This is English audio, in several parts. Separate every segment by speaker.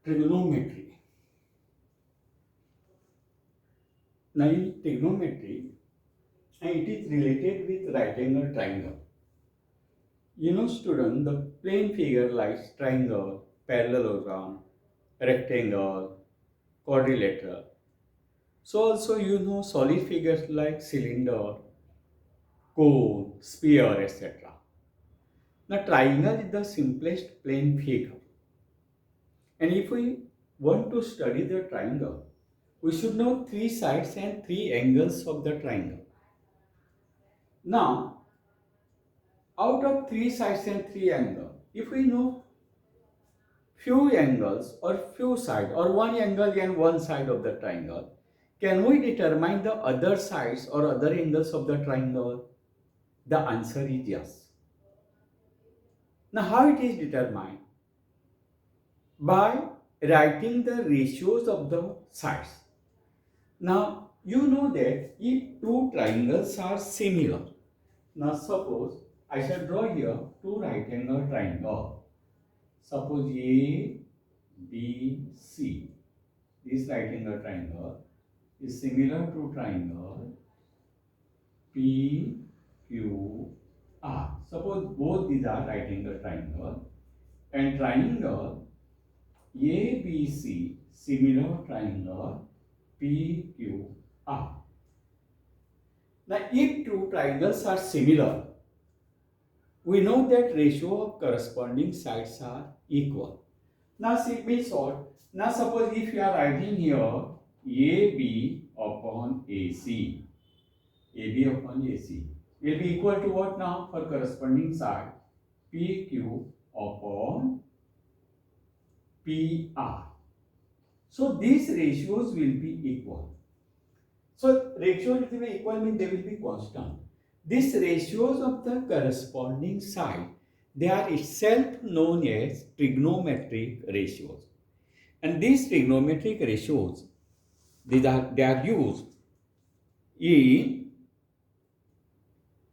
Speaker 1: trigonometry. Now in trigonometry, it is related with right angle triangle. You know student, the plane figure like triangle, parallelogram, rectangle, quadrilateral. So also you know solid figures like cylinder, cone, sphere, etc. Now triangle is the simplest plane figure. And if we want to study the triangle, we should know three sides and three angles of the triangle. Now, out of three sides and three angles, if we know few angles or few sides or one angle and one side of the triangle, can we determine the other sides or other angles of the triangle? The answer is yes. Now, how it is determined? By writing the ratios of the sides. Now, you know that if two triangles are similar, now suppose I shall draw here two right angle triangle. Suppose A, B, C. This right angle triangle is similar to triangle P, Q, R. Suppose both these are right angle triangle and triangle ABC similar triangle PQR. Now, if two triangles are similar, we know that ratio of corresponding sides are equal. Now, simply solve. Now, suppose if you are writing here AB upon AC, AB upon AC will be equal to what now for corresponding side? PQ upon PR. So, these ratios will be equal. So, ratios will be equal means they will be constant. These ratios of the corresponding side, they are itself known as trigonometric ratios. And these trigonometric ratios, they are used in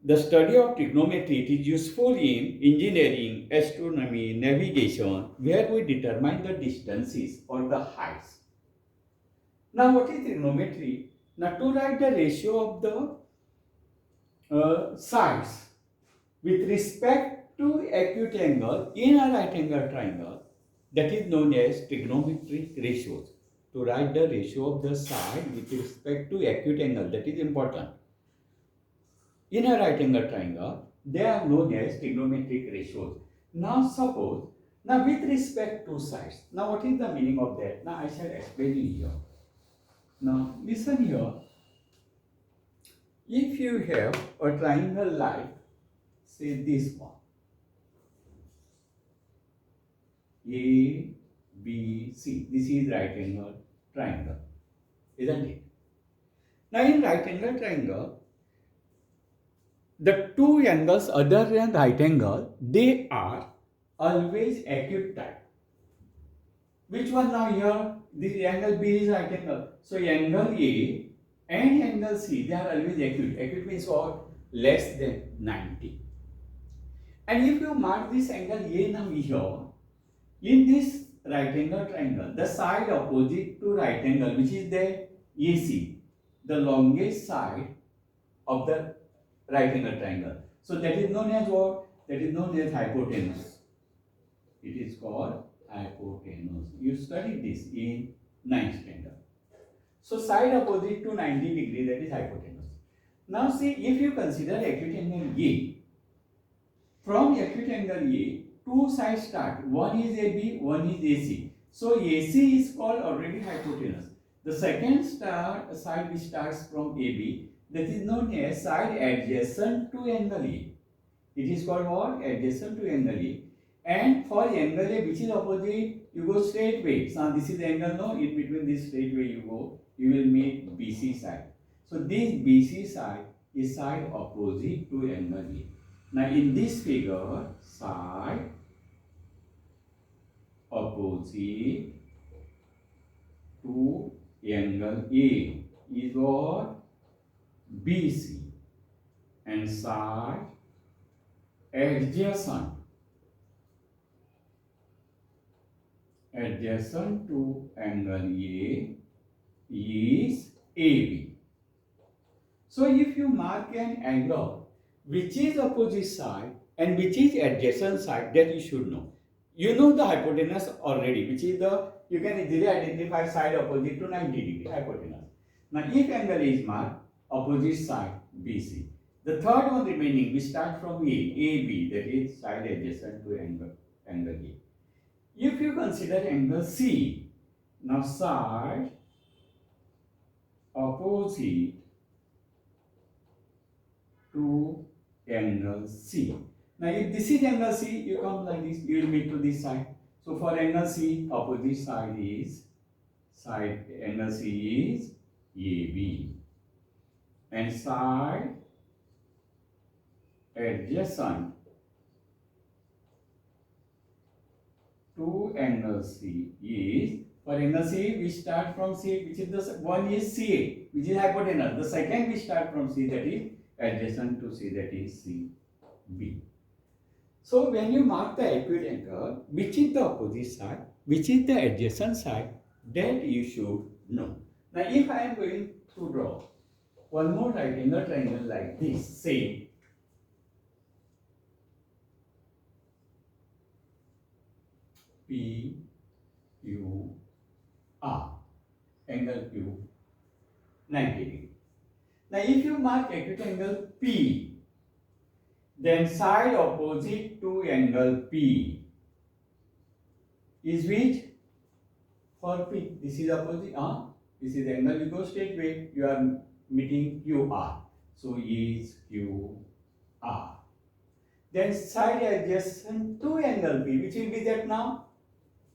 Speaker 1: the study of trigonometry. It is useful in engineering, astronomy, navigation, where we determine the distances or the heights. Now, what is trigonometry? Now, to write the ratio of the sides with respect to acute angle in a right angle triangle, that is known as trigonometric ratios. To write the ratio of the side with respect to acute angle, that is important. In a right angle triangle, they are known as trigonometric ratios. Now suppose, now with respect to sides, now what is the meaning of that? Now I shall explain you here. Now listen here. If you have a triangle like, say this one, A, B, C. This is right angle triangle, isn't it? Now in right angle triangle, the two angles other than right angle, they are always acute type. Which one now here? This angle B is right angle. So angle A and angle C, they are always acute. Acute means what? Less than 90. And if you mark this angle A now here, in this right angle triangle, the side opposite to right angle, which is the AC, the longest side of the right angle triangle. So that is known as what? That is known as hypotenuse. It is called hypotenuse. You studied this in 9th standard. So side opposite to 90 degree, that is hypotenuse. Now see, if you consider acute angle A, from acute angle A, two sides start. One is AB, one is AC. So AC is called already hypotenuse. The second side which starts from AB, that is known as side adjacent to angle A. It is called what? Adjacent to angle A. And for angle A which is opposite, you go straight way. So this is angle, no? In between this straight way you go, you will meet BC side. So this BC side is side opposite to angle A. Now in this figure, side opposite to angle A is what? BC, and side adjacent adjacent to angle A is AB. So if you mark an angle which is opposite side and which is adjacent side, that you should know. You know the hypotenuse already, which is you can easily identify side opposite to 90 degree hypotenuse. Now if angle is marked opposite side BC, the third one remaining, we start from AB, that is side adjacent to angle A. If you consider angle C, now side opposite to angle C. Now if this is angle C, you come like this, you will meet to this side. So for angle C, opposite side is angle C is AB, and side adjacent to angle C is, for angle C we start from C, which is the one is CA, which is hypotenuse. The second we start from C, that is adjacent to C, that is CB. So when you mark the acute angle, which is the opposite side, which is the adjacent side, that you should know. Now if I am going to draw one more right angle triangle like this, say P Q R, angle Q 90 degree. Now if you mark acute angle P, then side opposite to angle P is which? For P, this is opposite, this is the angle, you go straight way, you are meeting QR. So is QR. Then side adjacent to angle P, which will be that now?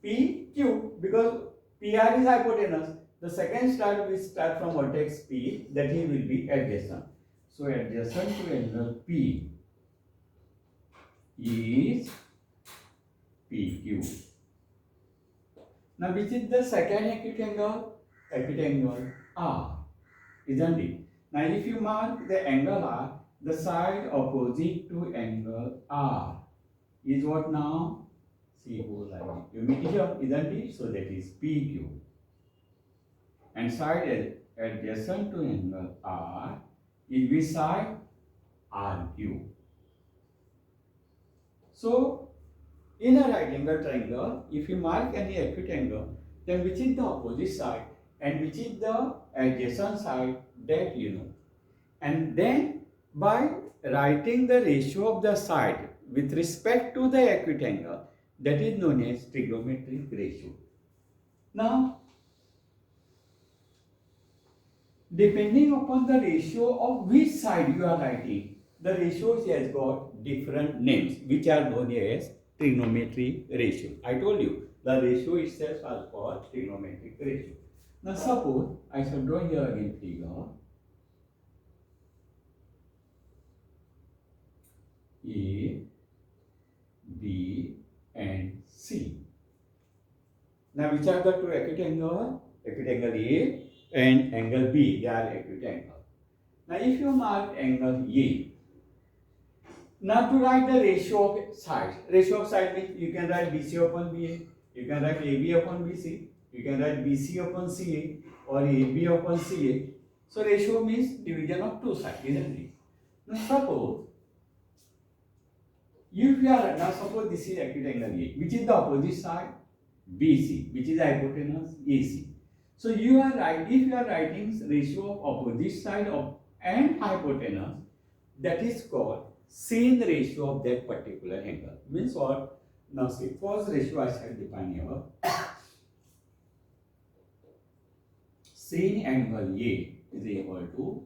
Speaker 1: PQ, because PR is hypotenuse. The second start we start from vertex P, that he will be adjacent. So adjacent to angle P is PQ. Now which is the second acute angle? Acute angle R, isn't it? Now if you mark the angle R, the side opposite to angle R is what now? See, goes like this. You meet here, isn't it? So that is PQ. And side adjacent to angle R is which side? RQ. So in a right angle triangle, if you mark any acute angle, then which is the opposite side and which is the adjacent side, that you know. And then by writing the ratio of the side with respect to the acute angle, that is known as trigonometric ratio. Now, depending upon the ratio of which side you are writing, the ratios has got different names, which are known as trigonometric ratio. I told you, the ratio itself is called trigonometric ratio. Now suppose I shall draw here again figure A, B and C. Now which are the two acute angles? Acute angle A and angle B, they are acute angle. Now if you mark angle A, now to write the ratio of sides means you can write BC upon BA, you can write AB upon BC, you can write BC upon CA or AB upon CA. So ratio means division of two sides, isn't it? Now suppose suppose this is acute angle A, which is the opposite side BC, which is hypotenuse AC. So if you are writing ratio of opposite side of and hypotenuse, that is called sin ratio of that particular angle. Means what? Now see, first ratio I shall define here. Sin angle A is equal to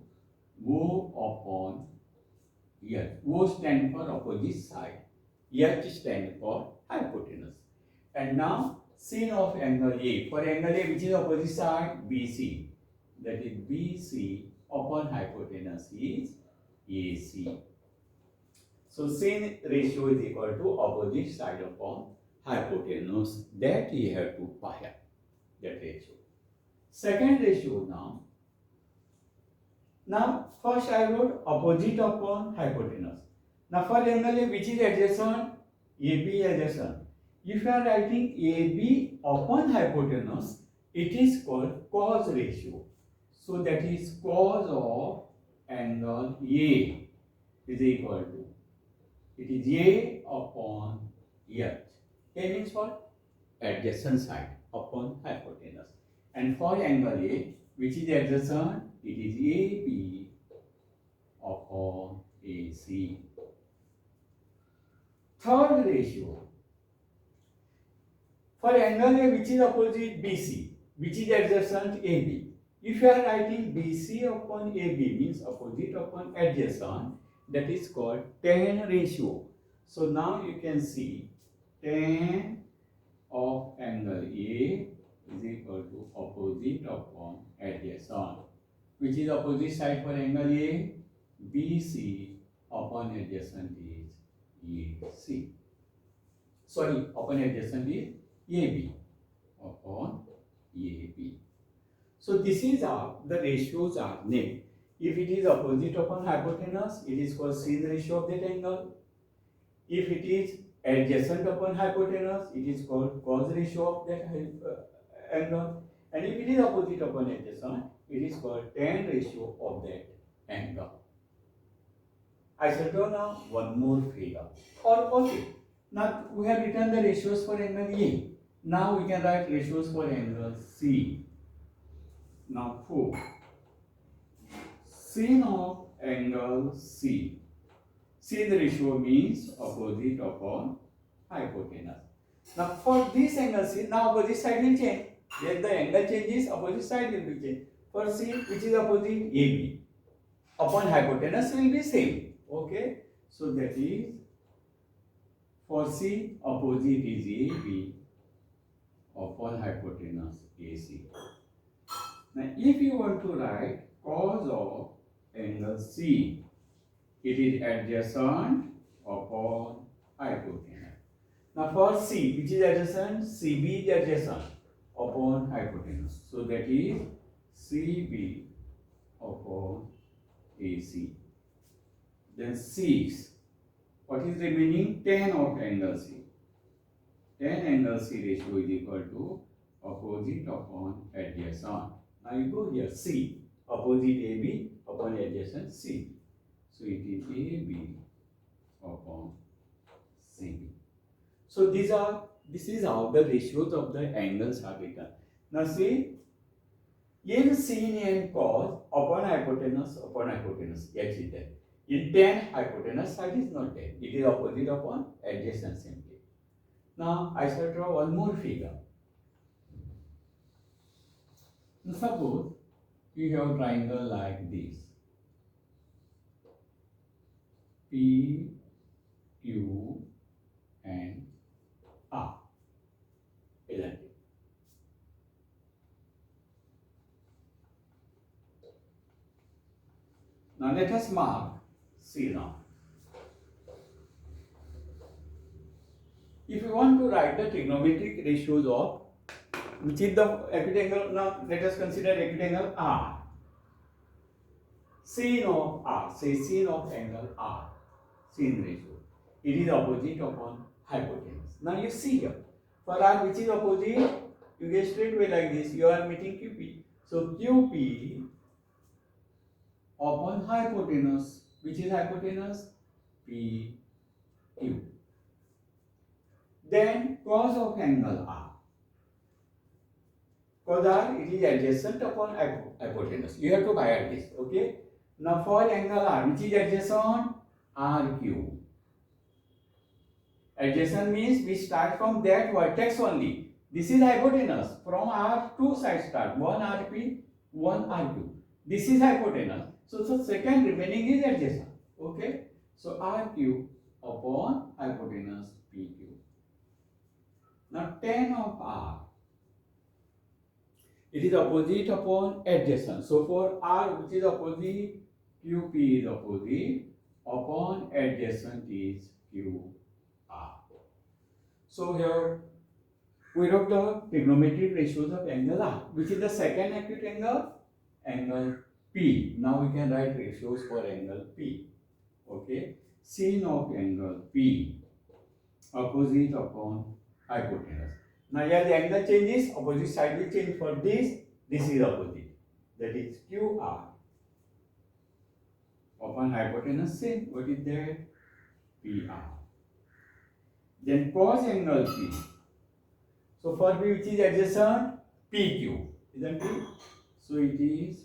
Speaker 1: O upon H. O stands for opposite side. H stands for hypotenuse. And now sin of angle A. For angle A, which is opposite side? BC. That is BC upon hypotenuse is AC. So sin ratio is equal to opposite side upon hypotenuse. That you have to find that ratio. Second ratio now. Now first I wrote opposite upon hypotenuse. Now for angle A, which is adjacent? AB adjacent. If you are writing AB upon hypotenuse, it is called cos ratio. So that is cos of angle A is equal to, it is A upon H. A means what? Adjacent side upon hypotenuse. And for angle A, which is adjacent, it is AB upon AC. Third ratio, for angle A which is opposite BC, which is adjacent AB. If you are writing BC upon AB means opposite upon adjacent, that is called tan ratio. So now you can see tan of angle A is equal to opposite upon adjacent. Which is opposite side for angle A? BC upon adjacent is AC. Sorry, upon adjacent is AB upon AB. So this is how the ratios are named. If it is opposite upon hypotenuse, it is called sin ratio of that angle. If it is adjacent upon hypotenuse, it is called cos ratio of that angle. And if it is opposite upon adjacent, it is called tan ratio of that angle. I shall draw now one more figure. Okay. Now we have written the ratios for angle A. Now we can write ratios for angle C. Now for sin of angle C. Sin ratio means opposite upon hypotenuse. Now for this angle C, now opposite side will change. When the angle changes, opposite side will be changed. For C, which is opposite AB, upon hypotenuse will be same. Okay, so that is for C, opposite is AB upon hypotenuse AC. Now if you want to write cos of angle C, it is adjacent upon hypotenuse. Now for C, which is adjacent, CB is adjacent upon hypotenuse. So that is CB upon AC. Then 6. What is remaining? Tan of angle C. Tan angle C ratio is equal to opposite upon adjacent. Now you go here, C, opposite AB upon adjacent C. So it is AB upon CB. So this is how the ratios of the angles are written. Now see, in sin and cos upon hypotenuse, H is there. In tan, hypotenuse side is not there. It is opposite upon adjacent simply. Now I shall draw one more figure. Now, suppose you have a triangle like this. P, Q and R. Isn't it? Now let us mark C now. If you want to write the trigonometric ratios of which is the acute angle, now let us consider acute angle R. Sin of R, say sin of angle R, sin ratio. It is opposite upon hypotenuse. Now you see here, for R which is opposite, you get straight away like this, you are meeting QP. So QP upon hypotenuse, which is hypotenuse? PQ. Then cos of angle R. Cos R, it is adjacent upon hypotenuse. You have to buy this, okay? Now for angle R, which is adjacent? RQ. Adjacent means we start from that vertex only. This is hypotenuse. From R, two sides start. One RP, one RQ. This is hypotenuse. So second remaining is adjacent. Okay? So RQ upon hypotenuse PQ. Now tan of R. It is opposite upon adjacent. So for R which is opposite, QP is opposite, upon adjacent is QR. So here we wrote the trigonometric ratios of angle R, which is the second acute angle, angle P. Now we can write ratios for angle P. Okay, sin of angle P, opposite upon hypotenuse. Now here the angle changes, opposite side will change. For this is opposite. That is QR upon hypotenuse same. What is there? PR. Then cos angle P. So for P which is adjacent? PQ. Isn't it? So it is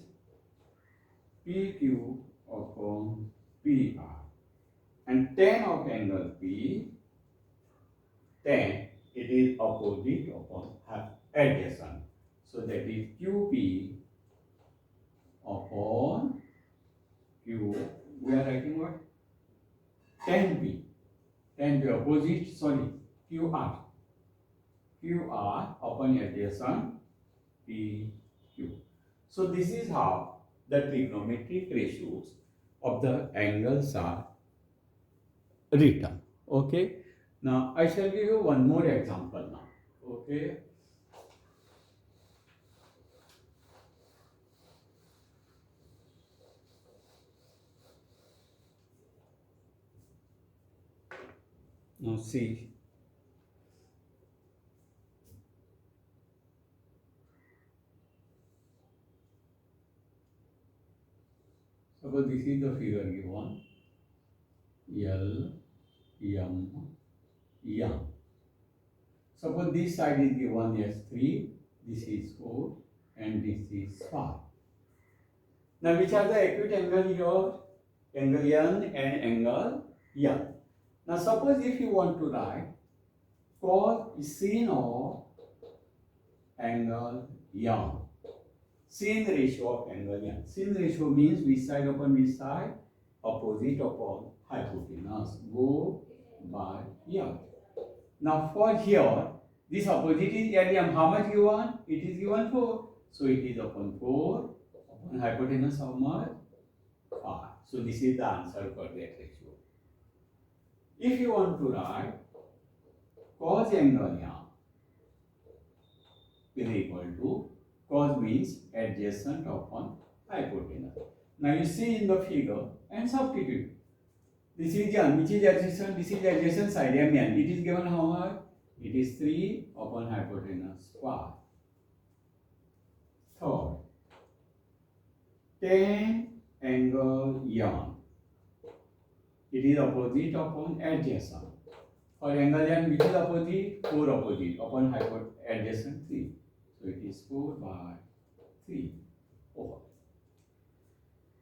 Speaker 1: PQ upon PR. And tan of angle P, tan, it is opposite upon adjacent. So that is QP upon Q. We are writing what? Tan P. Tan P opposite, sorry, QR. QR upon adjacent PQ. So this is how the trigonometric ratios of the angles are written. Okay. Now I shall give you one more example now. Okay. Now see. Suppose this is the figure given. L, M, N. Suppose this side is given as 3, this is 4, and this is 5. Now which are the acute angle here? Angle N and angle N. Now suppose if you want to write cos sin of angle N. Sin ratio of angle N. Sin ratio means which side upon which side? Opposite upon hypotenuse. Go by N. Now for here, this opposite is area. How much given? It is given 4. So it is upon 4 upon hypotenuse how much? 5. So this is the answer for that ratio. If you want to write cos angle N is equal to, cos means adjacent upon hypotenuse. Now you see in the figure and substitute. This is N, which is adjacent, this is adjacent side M N. It is given how much? It is 3 upon hypotenuse 5. Third, tan angle N. It is opposite upon adjacent. For angle N, which is opposite? 4 opposite upon adjacent 3. So it is 4 by 3 over.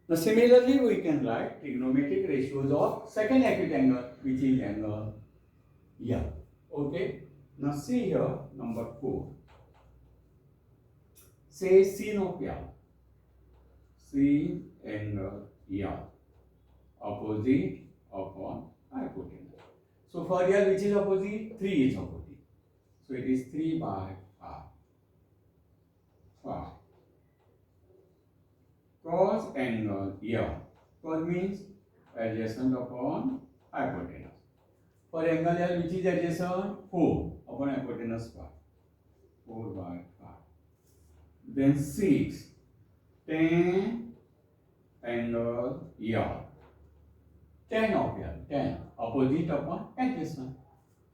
Speaker 1: Now similarly, we can write trigonometric ratios of second acute angle, which is angle N. Okay. Now see here, number 4. Say sin of N. Sin angle N. Opposite upon hypotenuse. So for L, which is opposite? 3 is opposite. So it is 3 by 5. 5. Cos angle N. Cos means adjacent upon hypotenuse. For angle L, which is adjacent? 4 upon hypotenuse 5. 4 by 5. Then 6. Tan angle N. Tan of L. Tan. Opposite upon adjacent.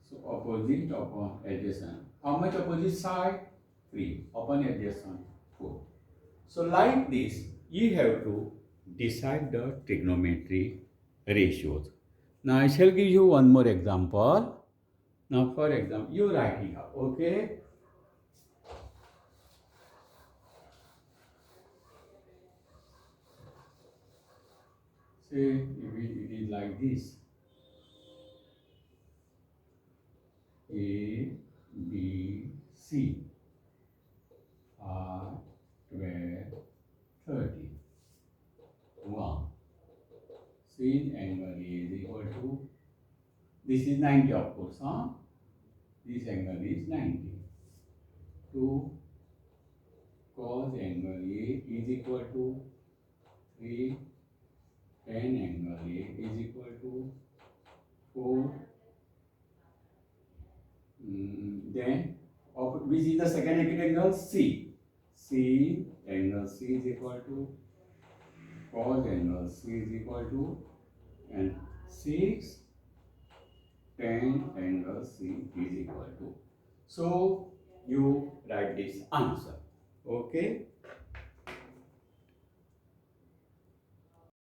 Speaker 1: So opposite upon adjacent. How much opposite side? 3 upon adjacent 4. So like this, you have to decide the trigonometry ratios. Now I shall give you one more example. Now for example, you write here, okay? Say it is like this. A, B, C are 12, 30. 1. Sin angle A is equal to, this is 90 of course, huh? This angle is 90. 2. Cos angle A is equal to 3. Tan angle A is equal to 4. Then, which is the second acute angle? C. C angle C is equal to cos angle C is equal to, and 6 tan angle C is equal to. So you write this answer. Okay.